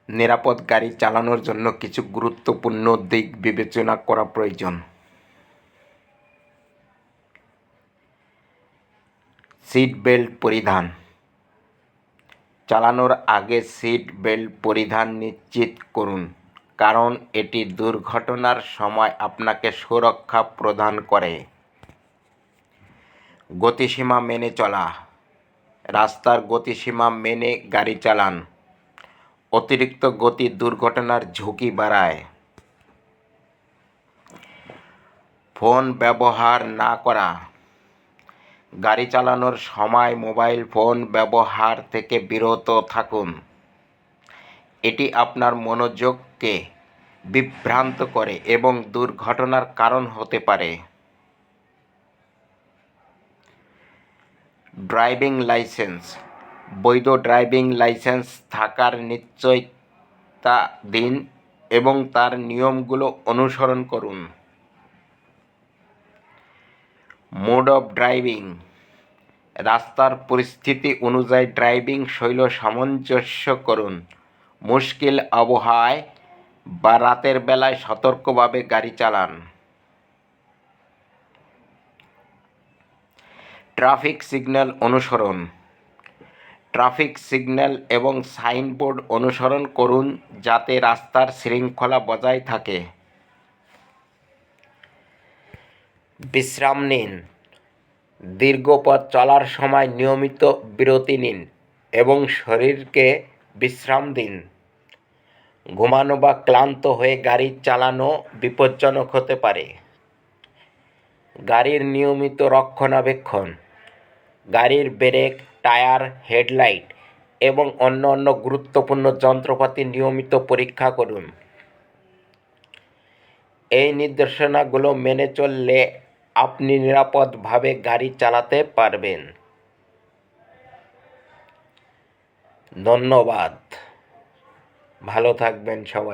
নিরাপদ গাড়ি চালানোর জন্য কিছু গুরুত্বপূর্ণ দিক বিবেচনা করা প্রয়োজন। সিট বেল্ট পরিধান। চালানোর আগে সিট বেল্ট পরিধান নিশ্চিত করুন, কারণ এটি দুর্ঘটনার সময় আপনাকে সুরক্ষা প্রদান করে। গতিসীমা মেনে চলা। রাস্তার গতিসীমা মেনে গাড়ি চালান। অতিরিক্ত গতি দুর্ঘটনার ঝুঁকি বাড়ায়। ফোন ব্যবহার না করা। গাড়ি চালানোর সময় মোবাইল ফোন ব্যবহার থেকে বিরত থাকুন। এটি আপনার মনোযোগকে বিভ্রান্ত করে এবং দুর্ঘটনার কারণ হতে পারে। Driving licence. বৈধ ড্রাইভিং লাইসেন্স থাকার নিশ্চয়তা দিন এবং তার নিয়মগুলো অনুসরণ করুন। Mode of driving. রাস্তার পরিস্থিতি অনুযায়ী ড্রাইভিং শৈলী সামঞ্জস্য করুন। মুশকিল আবহাওয়ায় বা রাতের বেলায় সতর্কভাবে গাড়ি চালান। ট্রাফিক সিগন্যাল অনুসরণ। ট্রাফিক সিগন্যাল এবং সাইনবোর্ড অনুসরণ করুন যাতে রাস্তার শৃঙ্খলা বজায় থাকে। বিশ্রাম নিন। দীর্ঘ পথ চলার সময় নিয়মিত বিরতি নিন এবং শরীরকে বিশ্রাম দিন। ঘুমানো বা ক্লান্ত হয়ে গাড়ি চালানো বিপজ্জনক হতে পারে। গাড়ির নিয়মিত রক্ষণাবেক্ষণ। গাড়ির ব্রেক, টায়ার, হেডলাইট এবং অন্যান্য গুরুত্বপূর্ণ যন্ত্রপাতি নিয়মিত পরীক্ষা করুন। এই নির্দেশনাগুলো মেনে চললে আপনি নিরাপদভাবে গাড়ি চালাতে পারবেন। ধন্যবাদ। ভালো থাকবেন সবাই।